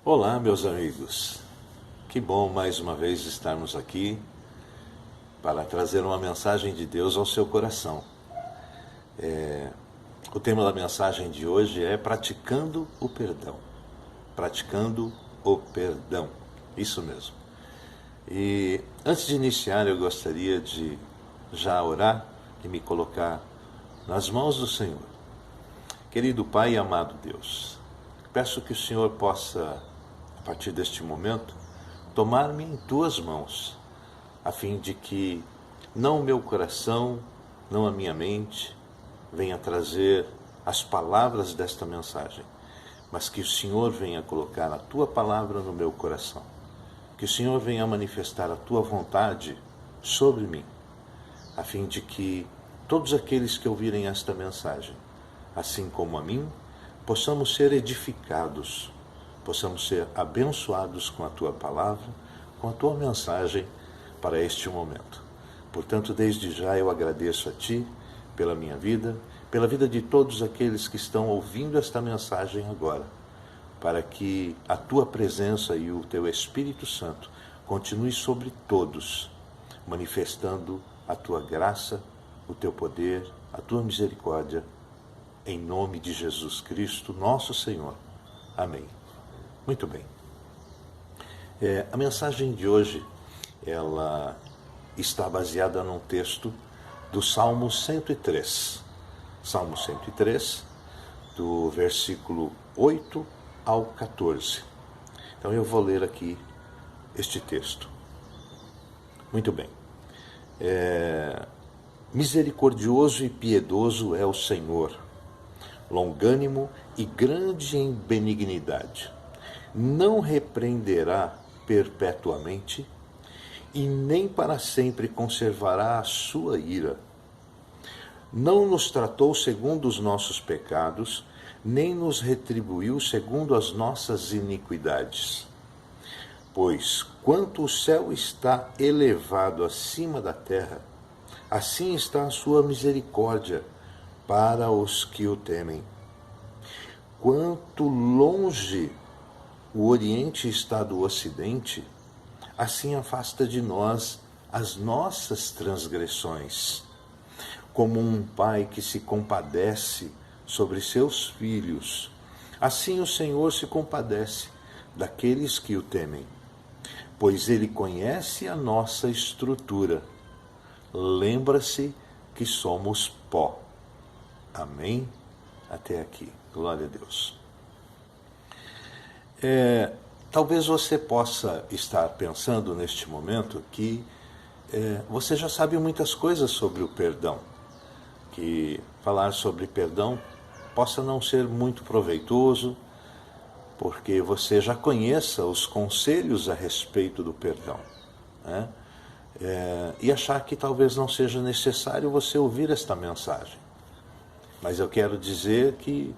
Olá, meus amigos. Que bom mais uma vez estarmos aqui para trazer uma mensagem de Deus ao seu coração. O tema da mensagem de hoje é praticando o perdão. Praticando o perdão. Isso mesmo. E antes de iniciar, eu gostaria de já orar e me colocar nas mãos do Senhor. Querido Pai e amado Deus, peço que o Senhor possa, a partir deste momento, tomar-me em tuas mãos, a fim de que não o meu coração, não a minha mente, venha trazer as palavras desta mensagem, mas que o Senhor venha colocar a tua palavra no meu coração, que o Senhor venha manifestar a tua vontade sobre mim, a fim de que todos aqueles que ouvirem esta mensagem, assim como a mim, possamos ser edificados, possamos ser abençoados com a tua palavra, com a tua mensagem para este momento. Portanto, desde já eu agradeço a ti pela minha vida, pela vida de todos aqueles que estão ouvindo esta mensagem agora, para que a tua presença e o teu Espírito Santo continue sobre todos, manifestando a tua graça, o teu poder, a tua misericórdia, em nome de Jesus Cristo, nosso Senhor. Amém. Muito bem. A mensagem de hoje, ela está baseada num texto do Salmo 103. Salmo 103, do versículo 8 ao 14. Então eu vou ler aqui este texto. Muito bem. Misericordioso e piedoso é o Senhor, longânimo e grande em benignidade. Não repreenderá perpetuamente e nem para sempre conservará a sua ira. Não nos tratou segundo os nossos pecados, nem nos retribuiu segundo as nossas iniquidades. Pois, quanto o céu está elevado acima da terra, assim está a sua misericórdia para os que o temem. Quanto longe o Oriente está do Ocidente, assim afasta de nós as nossas transgressões. Como um pai que se compadece sobre seus filhos, assim o Senhor se compadece daqueles que o temem, pois ele conhece a nossa estrutura. Lembra-se que somos pó. Amém? Até aqui. Glória a Deus. Talvez você possa estar pensando neste momento que você já sabe muitas coisas sobre o perdão, que falar sobre perdão possa não ser muito proveitoso, porque você já conheça os conselhos a respeito do perdão, né? E achar que talvez não seja necessário você ouvir esta mensagem. Mas eu quero dizer que,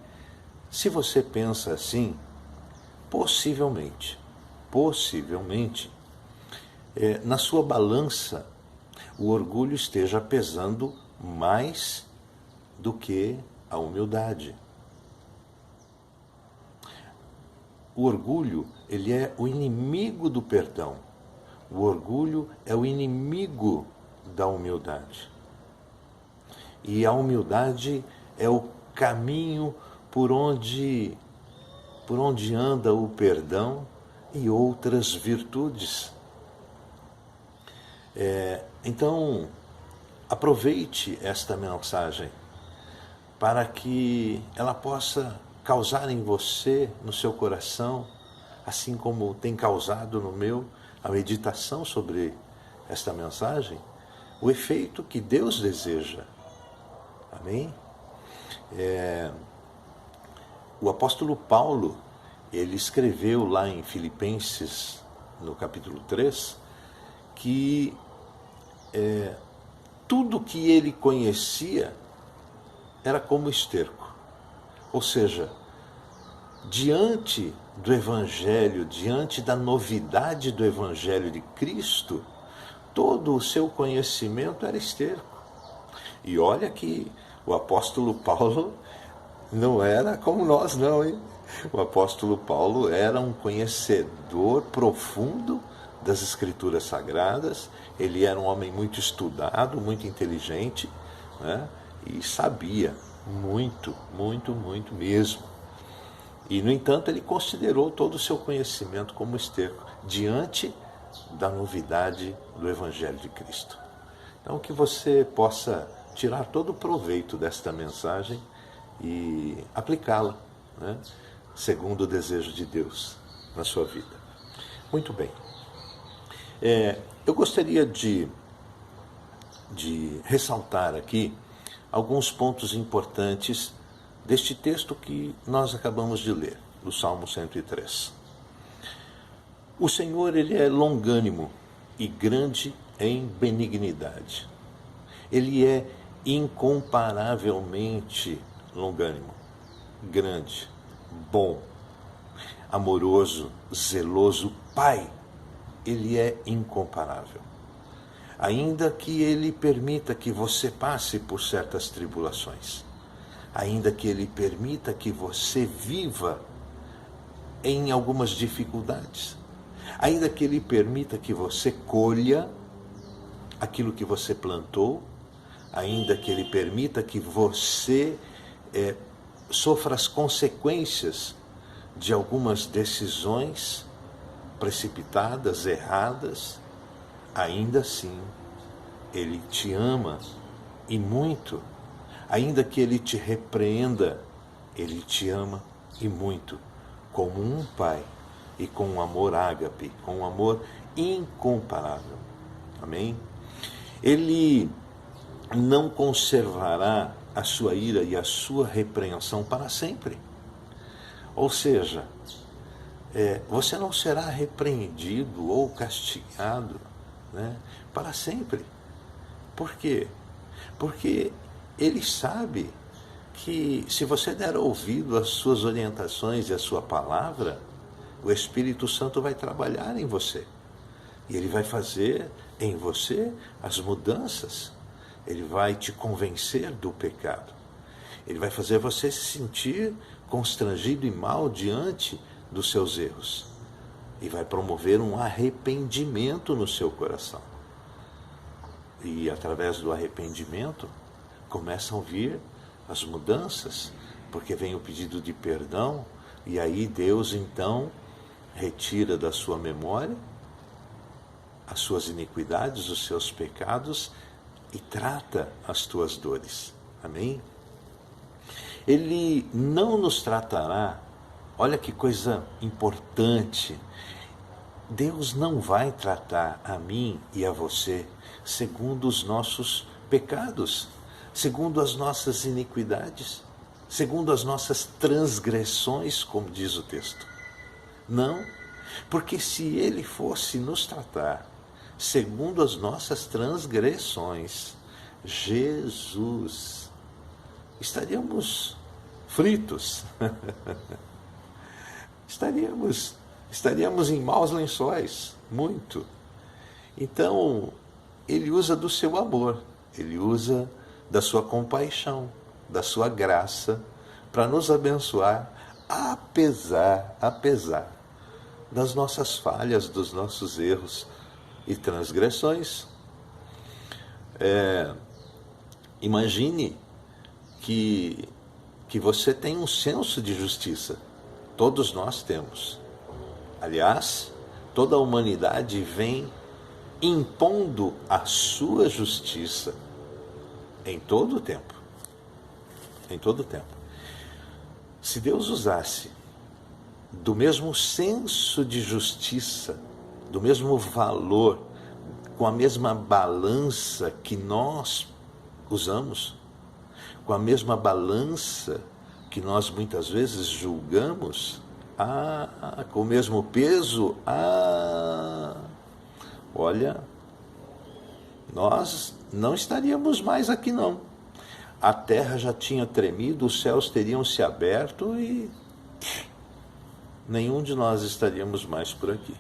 se você pensa assim, possivelmente, na sua balança, o orgulho esteja pesando mais do que a humildade. O orgulho, ele é o inimigo do perdão. O orgulho é o inimigo da humildade. E a humildade é o caminho por onde anda o perdão e outras virtudes. Então, aproveite esta mensagem para que ela possa causar em você, no seu coração, assim como tem causado no meu, a meditação sobre esta mensagem, o efeito que Deus deseja. Amém? O apóstolo Paulo, ele escreveu lá em Filipenses, no capítulo 3, que tudo que ele conhecia era como esterco. Ou seja, diante do Evangelho, diante da novidade do Evangelho de Cristo, todo o seu conhecimento era esterco. E olha que o apóstolo Paulo não era como nós, não, hein? O apóstolo Paulo era um conhecedor profundo das Escrituras Sagradas, ele era um homem muito estudado, muito inteligente, né? E sabia muito, muito, muito mesmo. E, no entanto, ele considerou todo o seu conhecimento como esterco, diante da novidade do Evangelho de Cristo. Então, que você possa tirar todo o proveito desta mensagem e aplicá-la, né, segundo o desejo de Deus na sua vida. Muito bem. Eu gostaria de ressaltar aqui alguns pontos importantes deste texto que nós acabamos de ler, do Salmo 103. O Senhor, ele é longânimo e grande em benignidade. Ele é incomparavelmente longânimo, grande, bom, amoroso, zeloso, Pai. Ele é incomparável. Ainda que ele permita que você passe por certas tribulações, ainda que ele permita que você viva em algumas dificuldades, ainda que ele permita que você colha aquilo que você plantou, ainda que ele permita que você sofra as consequências de algumas decisões precipitadas, erradas, ainda assim ele te ama e muito. Ainda que ele te repreenda, ele te ama e muito, como um pai e com um amor ágape, com um amor incomparável. Amém? Ele não conservará a sua ira e a sua repreensão para sempre. Ou seja, você não será repreendido ou castigado, né, para sempre. Por quê? Porque ele sabe que se você der ouvido às suas orientações e à sua palavra, o Espírito Santo vai trabalhar em você. E ele vai fazer em você as mudanças. Ele vai te convencer do pecado. Ele vai fazer você se sentir constrangido e mal diante dos seus erros. E vai promover um arrependimento no seu coração. E através do arrependimento começam a vir as mudanças, porque vem o pedido de perdão, e aí Deus então retira da sua memória as suas iniquidades, os seus pecados, e trata as tuas dores. Amém? Ele não nos tratará, olha que coisa importante, Deus não vai tratar a mim e a você segundo os nossos pecados, segundo as nossas iniquidades, segundo as nossas transgressões, como diz o texto. Não, porque se ele fosse nos tratar segundo as nossas transgressões, Jesus, estaríamos fritos, estaríamos em maus lençóis, muito. Então, ele usa do seu amor, ele usa da sua compaixão, da sua graça, para nos abençoar, apesar das nossas falhas, dos nossos erros e transgressões. Imagine que você tem um senso de justiça. Todos nós temos. Aliás, toda a humanidade vem impondo a sua justiça em todo o tempo. Em todo o tempo. Se Deus usasse do mesmo senso de justiça, do mesmo valor, com a mesma balança que nós usamos, com a mesma balança que nós muitas vezes julgamos, com o mesmo peso, olha, nós não estaríamos mais aqui não. A terra já tinha tremido, os céus teriam se aberto e nenhum de nós estaríamos mais por aqui,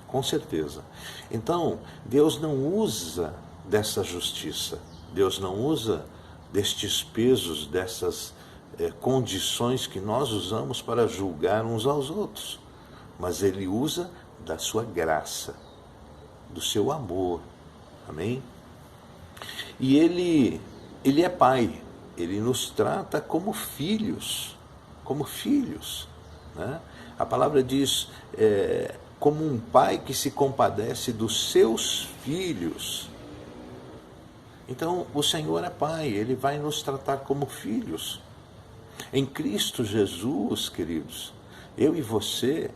com certeza. Então, Deus não usa dessa justiça, Deus não usa destes pesos, dessas condições que nós usamos para julgar uns aos outros, mas Ele usa da sua graça, do seu amor, amém? E Ele é Pai, Ele nos trata como filhos, né? A palavra diz, como um pai que se compadece dos seus filhos. Então, o Senhor é Pai, Ele vai nos tratar como filhos. Em Cristo Jesus, queridos, eu e você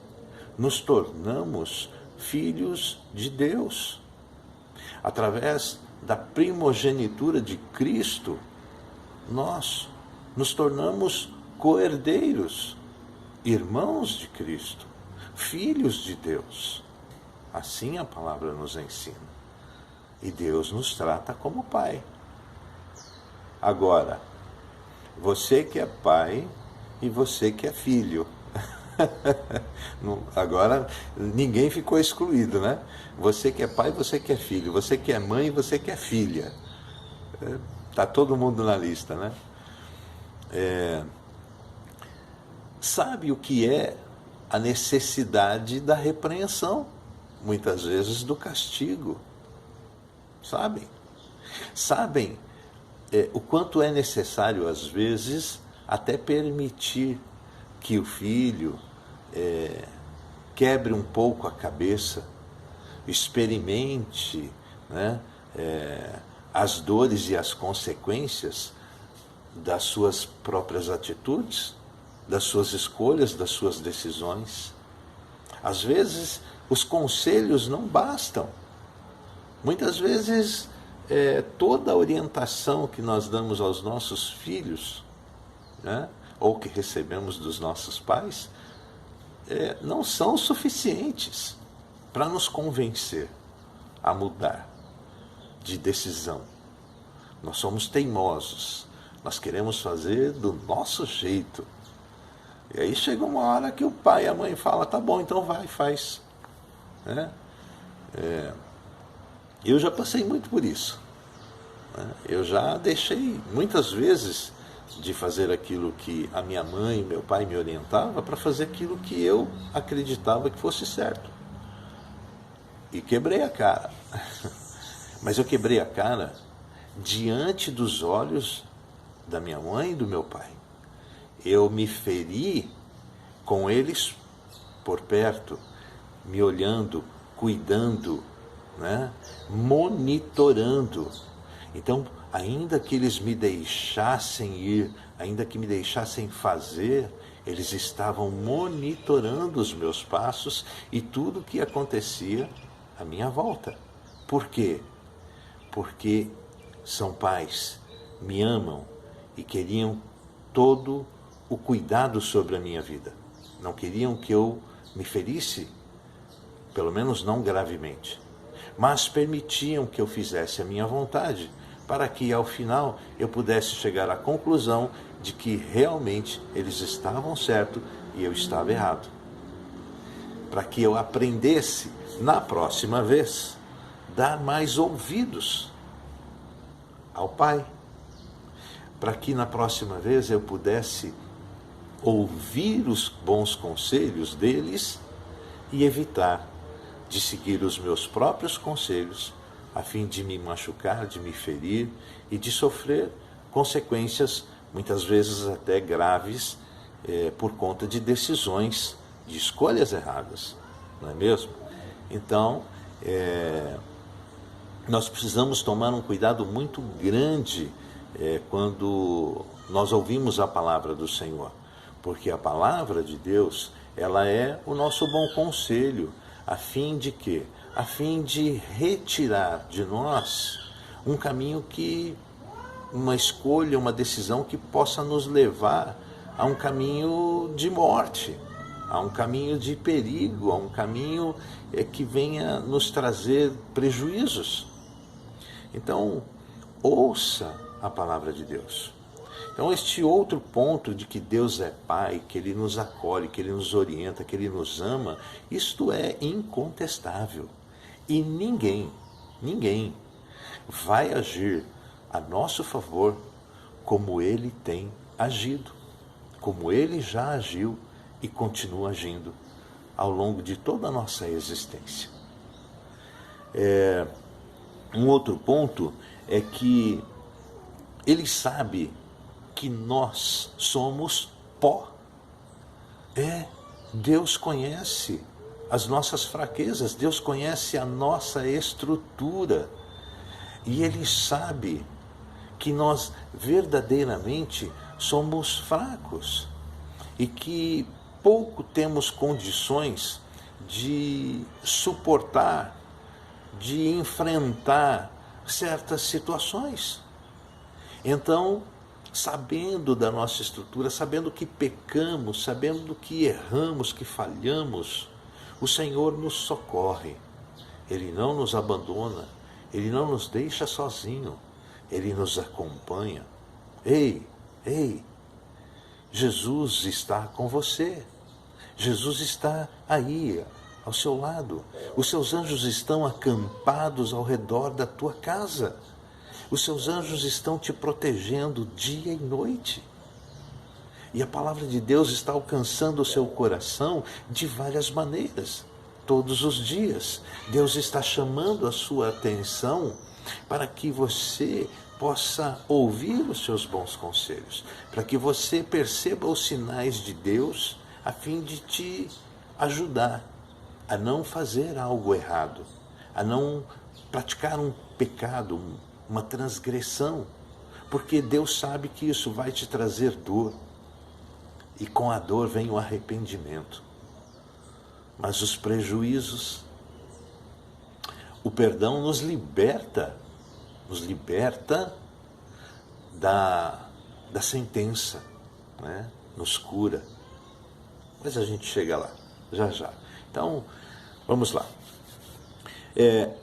nos tornamos filhos de Deus. Através da primogenitura de Cristo, nós nos tornamos co-herdeiros, irmãos de Cristo, filhos de Deus. Assim a palavra nos ensina. E Deus nos trata como Pai. Agora, você que é pai e você que é filho. Agora, ninguém ficou excluído, né? Você que é pai, você que é filho. Você que é mãe, você que é filha. Está todo mundo na lista, né? Sabe o que é a necessidade da repreensão? Muitas vezes do castigo. Sabem o quanto é necessário, às vezes, até permitir que o filho quebre um pouco a cabeça, experimente, né, as dores e as consequências das suas próprias atitudes, das suas escolhas, das suas decisões. Às vezes, os conselhos não bastam. Muitas vezes, toda a orientação que nós damos aos nossos filhos, né, ou que recebemos dos nossos pais, não são suficientes para nos convencer a mudar de decisão. Nós somos teimosos, nós queremos fazer do nosso jeito. E aí chega uma hora que o pai e a mãe falam, tá bom, então vai, faz. Né? Eu já passei muito por isso. Né? Eu já deixei muitas vezes de fazer aquilo que a minha mãe e meu pai me orientavam para fazer aquilo que eu acreditava que fosse certo. E quebrei a cara. Mas eu quebrei a cara diante dos olhos da minha mãe e do meu pai. Eu me feri com eles por perto, me olhando, cuidando, né? Monitorando. Então, ainda que eles me deixassem ir, ainda que me deixassem fazer, eles estavam monitorando os meus passos e tudo o que acontecia à minha volta. Por quê? Porque são pais, me amam e queriam todo o cuidado sobre a minha vida. Não queriam que eu me ferisse, pelo menos não gravemente, mas permitiam que eu fizesse a minha vontade, para que ao final eu pudesse chegar à conclusão de que realmente eles estavam certos e eu estava errado. Para que eu aprendesse, na próxima vez, dar mais ouvidos ao Pai. Para que na próxima vez eu pudesse ouvir os bons conselhos deles e evitar de seguir os meus próprios conselhos, a fim de me machucar, de me ferir e de sofrer consequências, muitas vezes até graves, por conta de decisões, de escolhas erradas, não é mesmo? Então, nós precisamos tomar um cuidado muito grande quando nós ouvimos a palavra do Senhor, porque a palavra de Deus, ela é o nosso bom conselho, a fim de quê? A fim de retirar de nós um caminho uma escolha, uma decisão que possa nos levar a um caminho de morte, a um caminho de perigo, a um caminho que venha nos trazer prejuízos. Então, ouça a palavra de Deus. Então, este outro ponto de que Deus é Pai, que Ele nos acolhe, que Ele nos orienta, que Ele nos ama, isto é incontestável. E ninguém vai agir a nosso favor como Ele tem agido. como Ele já agiu e continua agindo ao longo de toda a nossa existência. Um outro ponto é que Ele sabe que nós somos pó. Deus conhece as nossas fraquezas, Deus conhece a nossa estrutura. E Ele sabe que nós verdadeiramente somos fracos e que pouco temos condições de suportar, de enfrentar certas situações. Então, sabendo da nossa estrutura, sabendo que pecamos, sabendo que erramos, que falhamos, o Senhor nos socorre. Ele não nos abandona, Ele não nos deixa sozinho, Ele nos acompanha. Ei, Jesus está com você. Jesus está aí, ao seu lado. Os seus anjos estão acampados ao redor da tua casa. Os seus anjos estão te protegendo dia e noite. E a palavra de Deus está alcançando o seu coração de várias maneiras. Todos os dias, Deus está chamando a sua atenção para que você possa ouvir os seus bons conselhos, para que você perceba os sinais de Deus, a fim de te ajudar a não fazer algo errado, a não praticar um pecado, uma transgressão, porque Deus sabe que isso vai te trazer dor, e com a dor vem o arrependimento. Mas os prejuízos, o perdão nos liberta da sentença, né? Nos cura. Mas a gente chega lá, já. Então, vamos lá.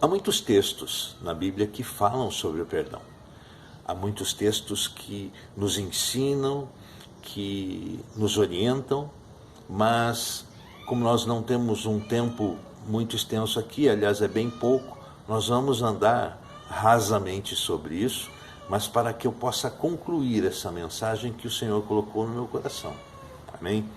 Há muitos textos na Bíblia que falam sobre o perdão. Há muitos textos que nos ensinam, que nos orientam, mas como nós não temos um tempo muito extenso aqui, aliás é bem pouco, nós vamos andar rasamente sobre isso, mas para que eu possa concluir essa mensagem que o Senhor colocou no meu coração. Amém?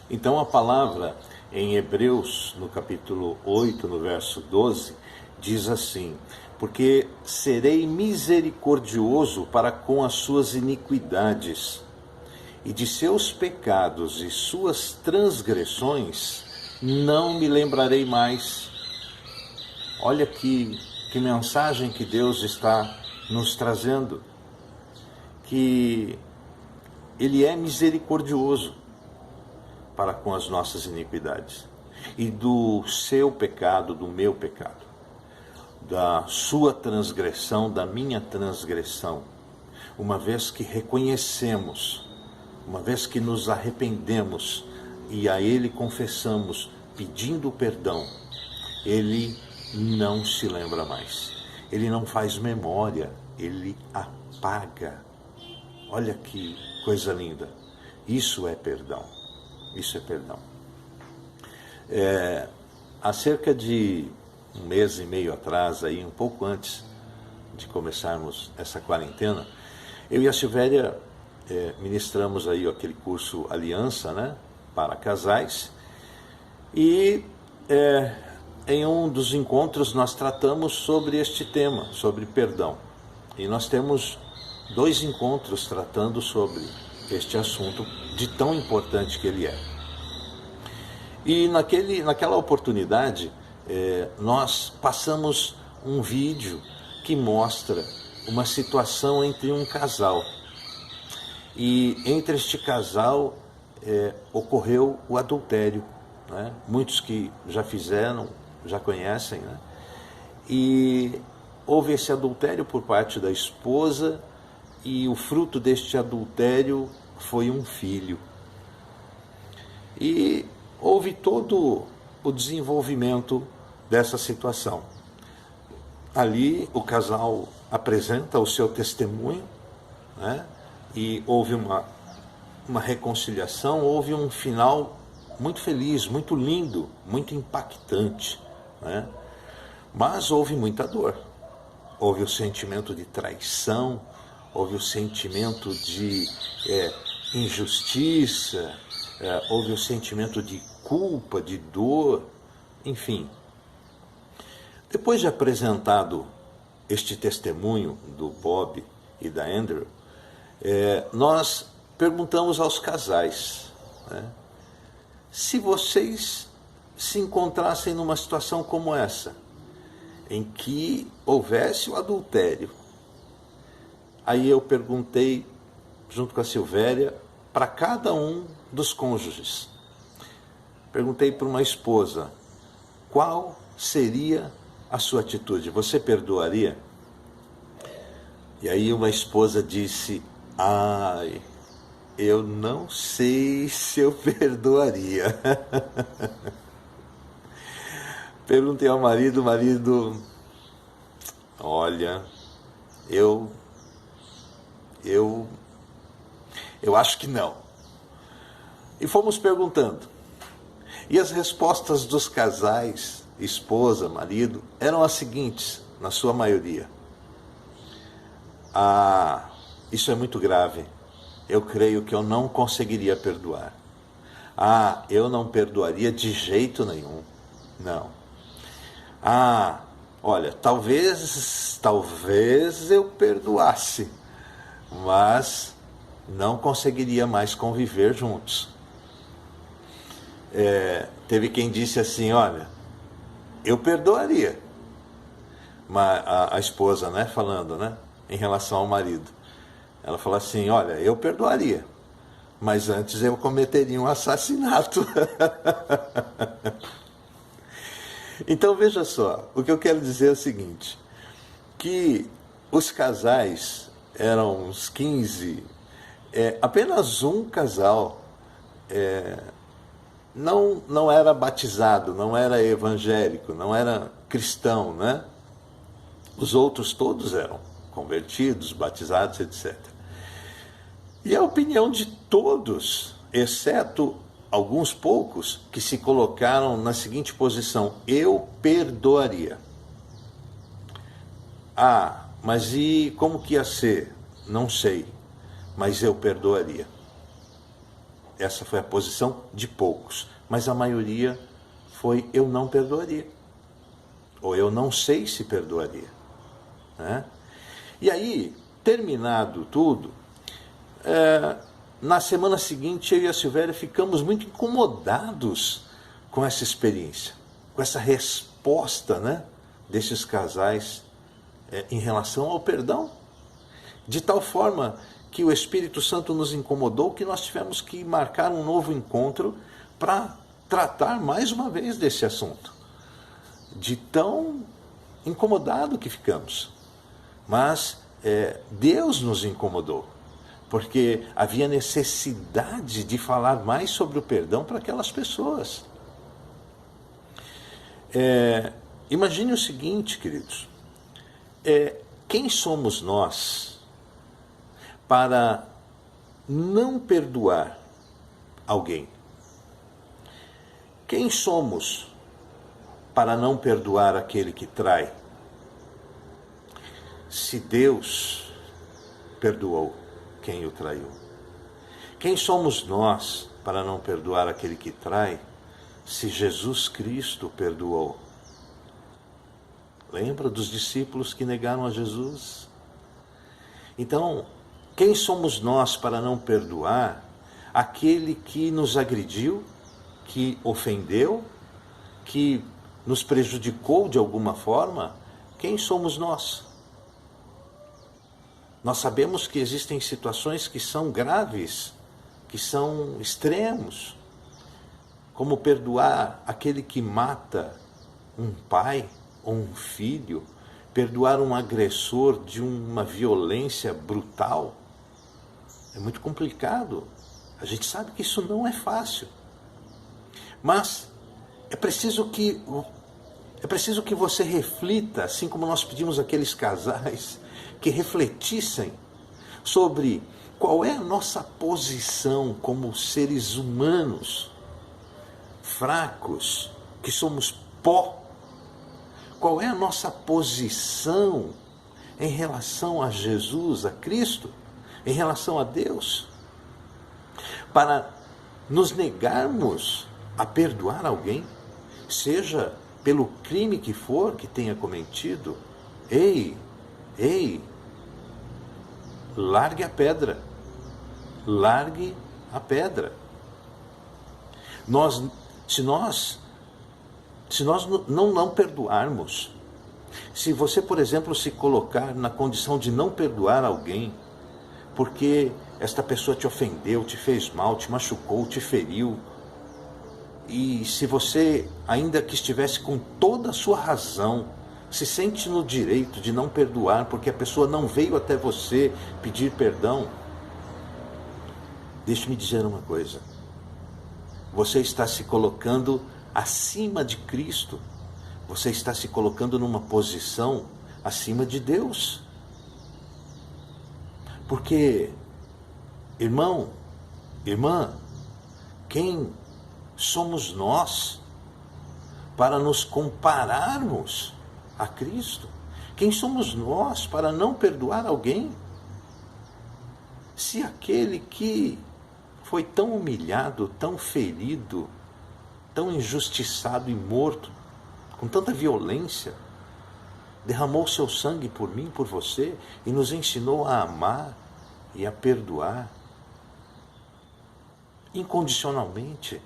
Então a palavra em Hebreus, no capítulo 8, no verso 12, diz assim: porque serei misericordioso para com as suas iniquidades, e de seus pecados e suas transgressões não me lembrarei mais. Olha que mensagem que Deus está nos trazendo, que Ele é misericordioso para com as nossas iniquidades, e do seu pecado, do meu pecado, da sua transgressão, da minha transgressão, uma vez que reconhecemos, uma vez que nos arrependemos e a Ele confessamos, pedindo perdão, Ele não se lembra mais. Ele não faz memória, Ele apaga. Olha que coisa linda. Isso é perdão. Isso é perdão. Há cerca de um mês e meio atrás, aí, um pouco antes de começarmos essa quarentena, eu e a Silvéria ministramos aí aquele curso Aliança, né, para casais, e em um dos encontros nós tratamos sobre este tema, sobre perdão, e nós temos 2 encontros tratando sobre este assunto, de tão importante que ele é. E naquela oportunidade nós passamos um vídeo que mostra uma situação entre um casal. E entre este casal ocorreu o adultério, né? Muitos que já fizeram, já conhecem, né? E houve esse adultério por parte da esposa, e o fruto deste adultério foi um filho. E houve todo o desenvolvimento dessa situação. Ali o casal apresenta o seu testemunho, né? E houve uma reconciliação, houve um final muito feliz, muito lindo, muito impactante, né? Mas houve muita dor, houve o sentimento de traição, houve o sentimento de injustiça, houve o sentimento de culpa, de dor, enfim. Depois de apresentado este testemunho do Bob e da Andrew, nós perguntamos aos casais, né, se vocês se encontrassem numa situação como essa, em que houvesse o adultério. Aí eu perguntei, junto com a Silvéria, para cada um dos cônjuges. Perguntei para uma esposa, qual seria a sua atitude? Você perdoaria? E aí uma esposa disse, ai, eu não sei se eu perdoaria. Perguntei ao marido, olha, eu acho que não. E fomos perguntando. E as respostas dos casais, esposa, marido, eram as seguintes, na sua maioria. Isso é muito grave. Eu creio que eu não conseguiria perdoar. Eu não perdoaria de jeito nenhum. Não. Olha, talvez eu perdoasse, mas não conseguiria mais conviver juntos. Teve quem disse assim, olha, eu perdoaria. Mas a esposa, né, falando, né, em relação ao marido. Ela falou assim, olha, eu perdoaria, mas antes eu cometeria um assassinato. Então veja só, o que eu quero dizer é o seguinte, que os casais eram uns 15, apenas um casal não era batizado, não era evangélico, não era cristão, né? Os outros todos eram convertidos, batizados, etc. E a opinião de todos, exceto alguns poucos, que se colocaram na seguinte posição, eu perdoaria. Mas e como que ia ser? Não sei, mas eu perdoaria. Essa foi a posição de poucos, mas a maioria foi eu não perdoaria. Ou eu não sei se perdoaria. Né? E aí, terminado tudo, na semana seguinte eu e a Silvéria ficamos muito incomodados com essa experiência, com essa resposta, né, desses casais em relação ao perdão, de tal forma que o Espírito Santo nos incomodou que nós tivemos que marcar um novo encontro para tratar mais uma vez desse assunto, de tão incomodado que ficamos. Mas Deus nos incomodou, porque havia necessidade de falar mais sobre o perdão para aquelas pessoas. Imagine o seguinte, queridos, quem somos nós para não perdoar alguém? Quem somos para não perdoar aquele que trai? Se Deus perdoou quem o traiu, quem somos nós para não perdoar aquele que trai, se Jesus Cristo perdoou? Lembra dos discípulos que negaram a Jesus? Então, quem somos nós para não perdoar aquele que nos agrediu, que ofendeu, que nos prejudicou de alguma forma? Quem somos nós? Nós sabemos que existem situações que são graves, que são extremos, como perdoar aquele que mata um pai ou um filho, perdoar um agressor de uma violência brutal. É muito complicado. A gente sabe que isso não é fácil. Mas é preciso que você reflita, assim como nós pedimos àqueles casais que refletissem sobre qual é a nossa posição como seres humanos, fracos, que somos pó. Qual é a nossa posição em relação a Jesus, a Cristo, em relação a Deus? para nos negarmos a perdoar alguém, seja pelo crime que for que tenha cometido. Ei, largue a pedra. Largue a pedra. Se nós não perdoarmos, se você, por exemplo, se colocar na condição de não perdoar alguém, porque esta pessoa te ofendeu, te fez mal, te machucou, te feriu, e se você, ainda que estivesse com toda a sua razão, se sente no direito de não perdoar porque a pessoa não veio até você pedir perdão, deixe-me dizer uma coisa: você está se colocando acima de Cristo, você está se colocando numa posição acima de Deus. Porque, irmão, irmã, quem somos nós para nos compararmos a Cristo? Quem somos nós para não perdoar alguém? Se aquele que foi tão humilhado, tão ferido, tão injustiçado e morto, com tanta violência, derramou seu sangue por mim, por você, e nos ensinou a amar e a perdoar incondicionalmente.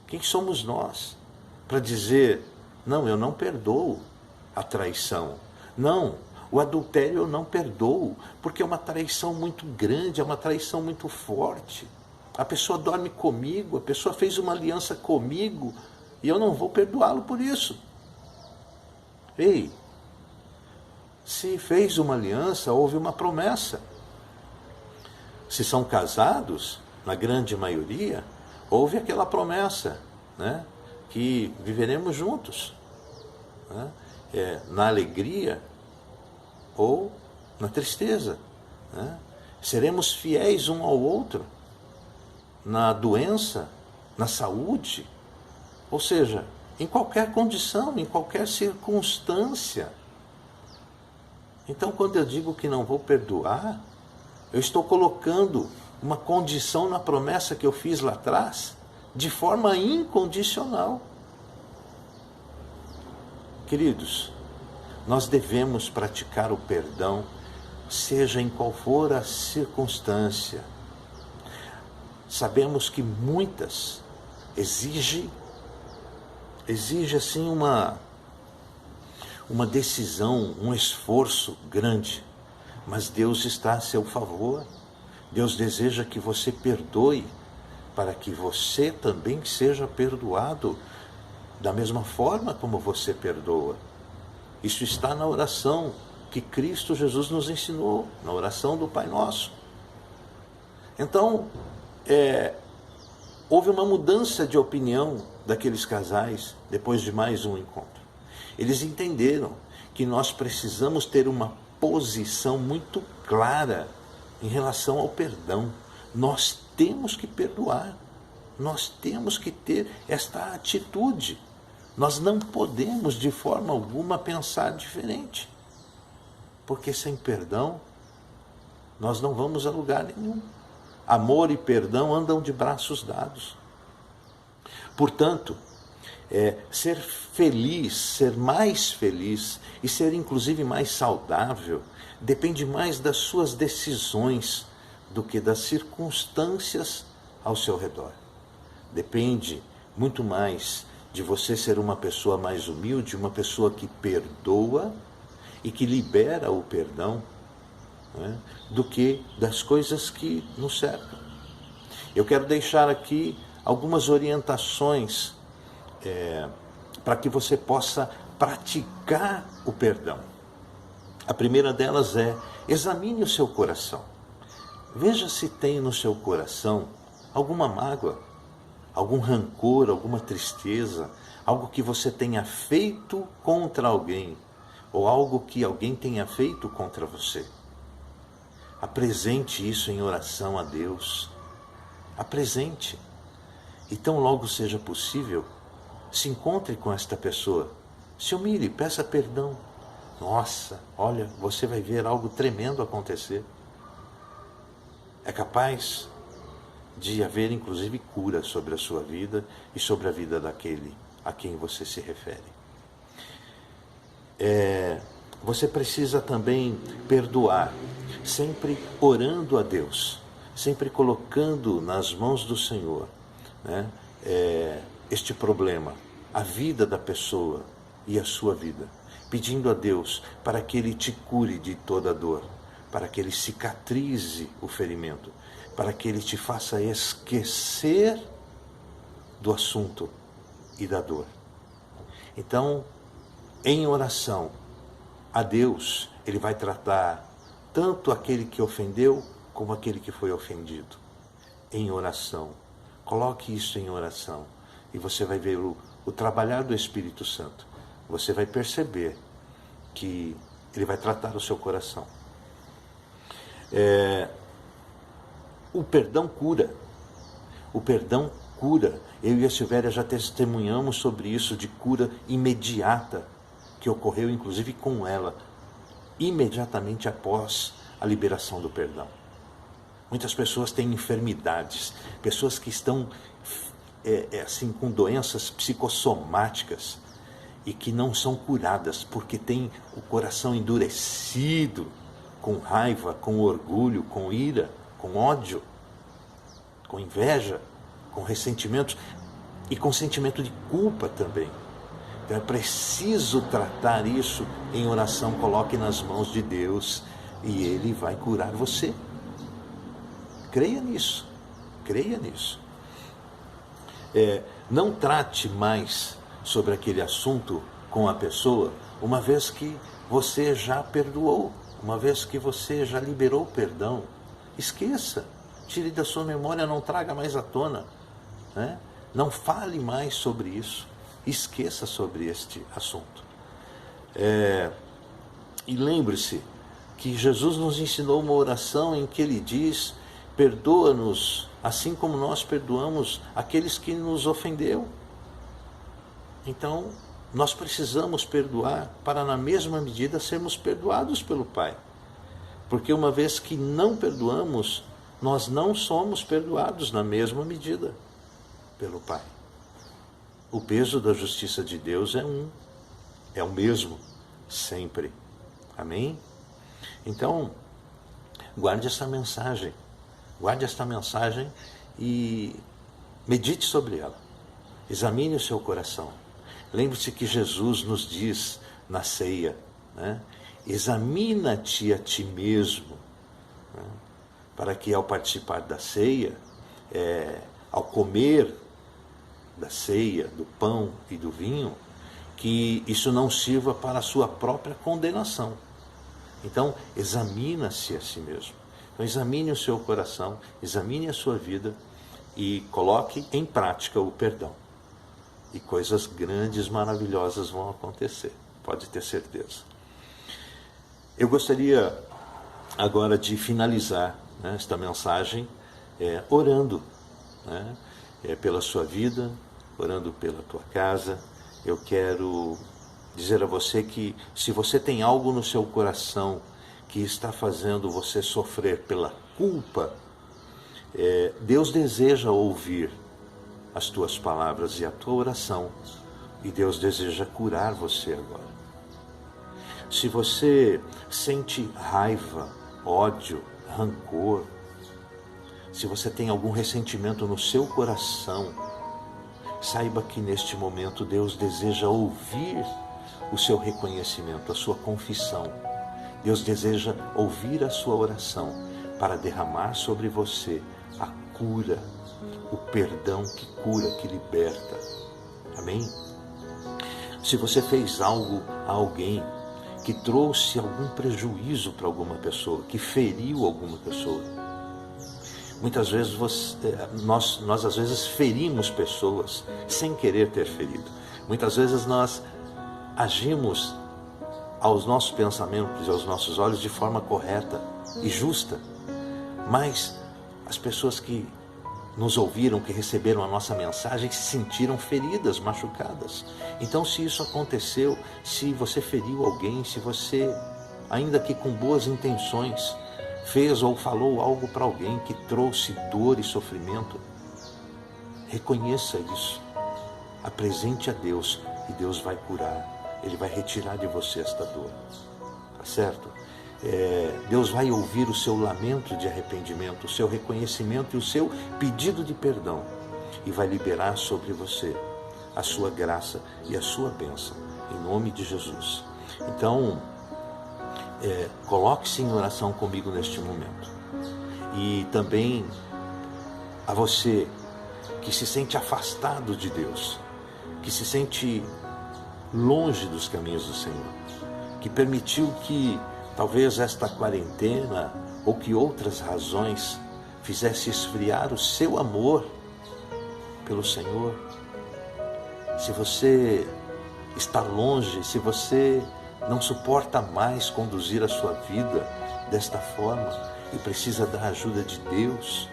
Quem somos nós para dizer: não, eu não perdoo a traição, não, o adultério eu não perdoo, porque é uma traição muito grande, é uma traição muito forte. A pessoa dorme comigo, a pessoa fez uma aliança comigo, e eu não vou perdoá-lo por isso. Ei, se fez uma aliança, houve uma promessa. Se são casados, na grande maioria, houve aquela promessa, né, que viveremos juntos, né, na alegria ou na tristeza, né? Seremos fiéis um ao outro, na doença, na saúde, ou seja, em qualquer condição, em qualquer circunstância. Então, quando eu digo que não vou perdoar, eu estou colocando uma condição na promessa que eu fiz lá atrás, de forma incondicional. Queridos, nós devemos praticar o perdão, seja em qual for a circunstância. Sabemos que muitas exige assim uma decisão, um esforço grande, mas Deus está a seu favor. Deus deseja que você perdoe, para que você também seja perdoado da mesma forma como você perdoa. Isso está na oração que Cristo Jesus nos ensinou, na oração do Pai Nosso. Então, houve uma mudança de opinião daqueles casais depois de mais um encontro. Eles entenderam que nós precisamos ter uma posição muito clara em relação ao perdão. Nós temos que perdoar, nós temos que ter esta atitude. Nós não podemos de forma alguma pensar diferente, porque sem perdão nós não vamos a lugar nenhum. Amor e perdão andam de braços dados. Portanto, ser feliz, ser mais feliz e ser inclusive mais saudável depende mais das suas decisões do que das circunstâncias ao seu redor. Depende muito mais de você ser uma pessoa mais humilde, uma pessoa que perdoa e que libera o perdão, né, do que das coisas que nos cercam. Eu quero deixar aqui algumas orientações para que você possa praticar o perdão. A primeira delas é: examine o seu coração. Veja se tem no seu coração alguma mágoa, algum rancor, alguma tristeza, algo que você tenha feito contra alguém, ou algo que alguém tenha feito contra você. Apresente isso em oração a Deus. Apresente. E tão logo seja possível, se encontre com esta pessoa. Se humilhe, peça perdão. Nossa, olha, você vai ver algo tremendo acontecer. É capaz de haver inclusive cura sobre a sua vida e sobre a vida daquele a quem você se refere. Você precisa também perdoar, sempre orando a Deus, sempre colocando nas mãos do Senhor, né, este problema, a vida da pessoa e a sua vida, pedindo a Deus para que Ele te cure de toda a dor, para que Ele cicatrize o ferimento, para que Ele te faça esquecer do assunto e da dor. Então, em oração a Deus, Ele vai tratar tanto aquele que ofendeu como aquele que foi ofendido. Em oração. Coloque isso em oração e você vai ver o trabalhar do Espírito Santo. Você vai perceber que Ele vai tratar o seu coração. O perdão cura. O perdão cura. Eu e a Silvéria já testemunhamos sobre isso, de cura imediata, que ocorreu inclusive com ela, imediatamente após a liberação do perdão. Muitas pessoas têm enfermidades, pessoas que estão assim, com doenças psicossomáticas e que não são curadas porque têm o coração endurecido, com raiva, com orgulho, com ira, com ódio, com inveja, com ressentimento e com sentimento de culpa também. Então é preciso tratar isso em oração. Coloque nas mãos de Deus e Ele vai curar você. Creia nisso, creia nisso. Não trate mais sobre aquele assunto com a pessoa, uma vez que você já perdoou, uma vez que você já liberou o perdão. Esqueça, tire da sua memória, não traga mais à tona, né? Não fale mais sobre isso. Esqueça sobre este assunto. E lembre-se que Jesus nos ensinou uma oração em que Ele diz: perdoa-nos assim como nós perdoamos aqueles que nos ofendeu. Então, nós precisamos perdoar para, na mesma medida, sermos perdoados pelo Pai. Porque uma vez que não perdoamos, nós não somos perdoados na mesma medida pelo Pai. O peso da justiça de Deus é o mesmo, sempre. Amém? Então, guarde esta mensagem e medite sobre ela. Examine o seu coração. Lembre-se que Jesus nos diz na ceia, né? Examina-te a ti mesmo, né? Para que ao participar da ceia, ao comer da ceia, do pão e do vinho, que isso não sirva para a sua própria condenação. Então, examina-se a si mesmo. Então, examine o seu coração, examine a sua vida e coloque em prática o perdão. E coisas grandes, maravilhosas vão acontecer, pode ter certeza. Eu gostaria agora de finalizar, né, esta mensagem orando, né, pela sua vida, orando pela tua casa. Eu quero dizer a você que se você tem algo no seu coração que está fazendo você sofrer pela culpa, Deus deseja ouvir as tuas palavras e a tua oração, e Deus deseja curar você agora. Se você sente raiva, ódio, rancor, se você tem algum ressentimento no seu coração, saiba que neste momento Deus deseja ouvir o seu reconhecimento, a sua confissão. Deus deseja ouvir a sua oração para derramar sobre você a cura, o perdão que cura, que liberta. Amém? Se você fez algo a alguém que trouxe algum prejuízo para alguma pessoa, que feriu alguma pessoa, muitas vezes nós às vezes ferimos pessoas sem querer ter ferido. Muitas vezes nós agimos aos nossos pensamentos e aos nossos olhos de forma correta e justa, mas as pessoas que nos ouviram, que receberam a nossa mensagem, se sentiram feridas, machucadas. Então, se isso aconteceu, se você feriu alguém, se você, ainda que com boas intenções, fez ou falou algo para alguém que trouxe dor e sofrimento, reconheça isso, apresente a Deus e Deus vai curar, Ele vai retirar de você esta dor, tá certo? Deus vai ouvir o seu lamento de arrependimento, o seu reconhecimento e o seu pedido de perdão e vai liberar sobre você a sua graça e a sua bênção, em nome de Jesus. Então, coloque-se em oração comigo neste momento. E também a você que se sente afastado de Deus, que se sente longe dos caminhos do Senhor, que permitiu que talvez esta quarentena ou que outras razões fizesse esfriar o seu amor pelo Senhor. Se você está longe, se você não suporta mais conduzir a sua vida desta forma e precisa da ajuda de Deus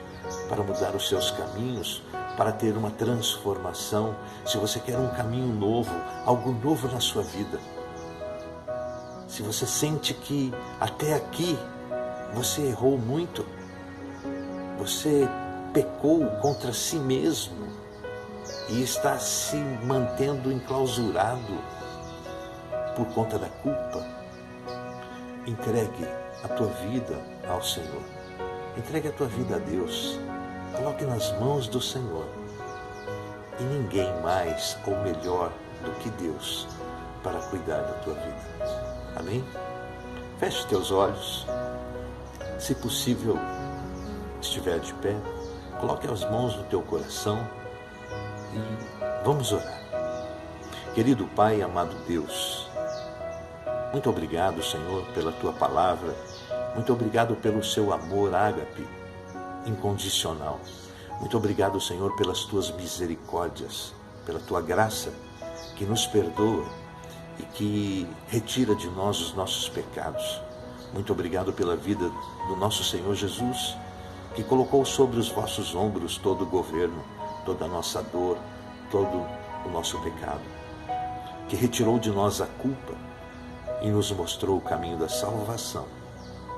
para mudar os seus caminhos, para ter uma transformação, se você quer um caminho novo, algo novo na sua vida, se você sente que até aqui você errou muito, você pecou contra si mesmo e está se mantendo enclausurado por conta da culpa, entregue a tua vida ao Senhor, entregue a tua vida a Deus, coloque nas mãos do Senhor, e ninguém mais ou melhor do que Deus para cuidar da tua vida. Amém? Feche teus olhos, se possível, estiver de pé, coloque as mãos no teu coração e vamos orar. Querido Pai, amado Deus, muito obrigado, Senhor, pela tua palavra, muito obrigado pelo seu amor ágape, incondicional. Muito obrigado, Senhor, pelas tuas misericórdias, pela tua graça que nos perdoa e que retira de nós os nossos pecados. Muito obrigado pela vida do nosso Senhor Jesus, que colocou sobre os vossos ombros todo o governo, toda a nossa dor, todo o nosso pecado, que retirou de nós a culpa e nos mostrou o caminho da salvação.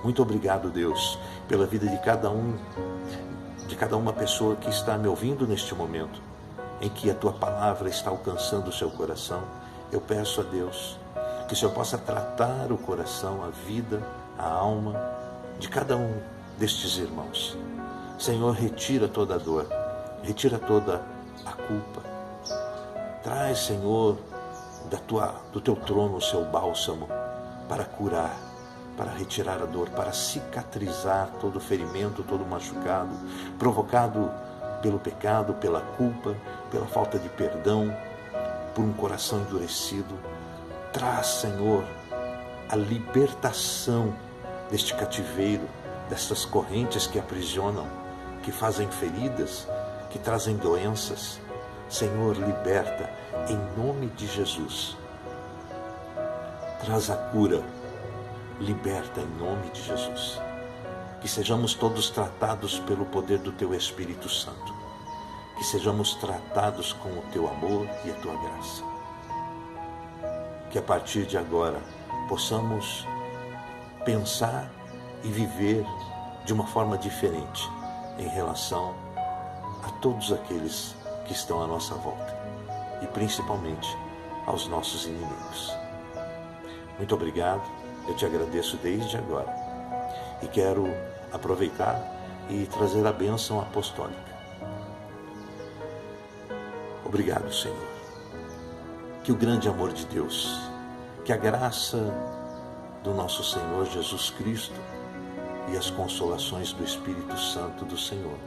Muito obrigado, Deus, pela vida de cada uma pessoa que está me ouvindo neste momento, em que a tua palavra está alcançando o seu coração. Eu peço a Deus que o Senhor possa tratar o coração, a vida, a alma de cada um destes irmãos. Senhor, retira toda a dor, retira toda a culpa. Traz, Senhor, do teu trono o seu bálsamo para curar, para retirar a dor, para cicatrizar todo ferimento, todo machucado, provocado pelo pecado, pela culpa, pela falta de perdão, por um coração endurecido. Traz, Senhor, a libertação deste cativeiro, destas correntes que aprisionam, que fazem feridas, que trazem doenças. Senhor, liberta em nome de Jesus. Traz a cura, liberta em nome de Jesus. Que sejamos todos tratados pelo poder do teu Espírito Santo. Que sejamos tratados com o teu amor e a tua graça. Que a partir de agora possamos pensar e viver de uma forma diferente em relação a todos aqueles que estão à nossa volta e principalmente aos nossos inimigos. Muito obrigado, eu te agradeço desde agora e quero aproveitar e trazer a bênção apostólica. Obrigado, Senhor. Que o grande amor de Deus, que a graça do nosso Senhor Jesus Cristo e as consolações do Espírito Santo do Senhor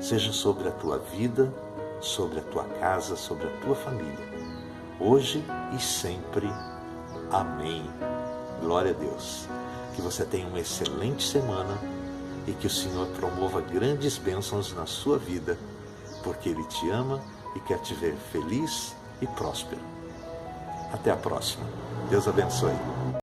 seja sobre a tua vida, sobre a tua casa, sobre a tua família, hoje e sempre. Amém. Glória a Deus. Que você tenha uma excelente semana e que o Senhor promova grandes bênçãos na sua vida, porque Ele te ama e quer te ver feliz e próspero. Até a próxima. Deus abençoe.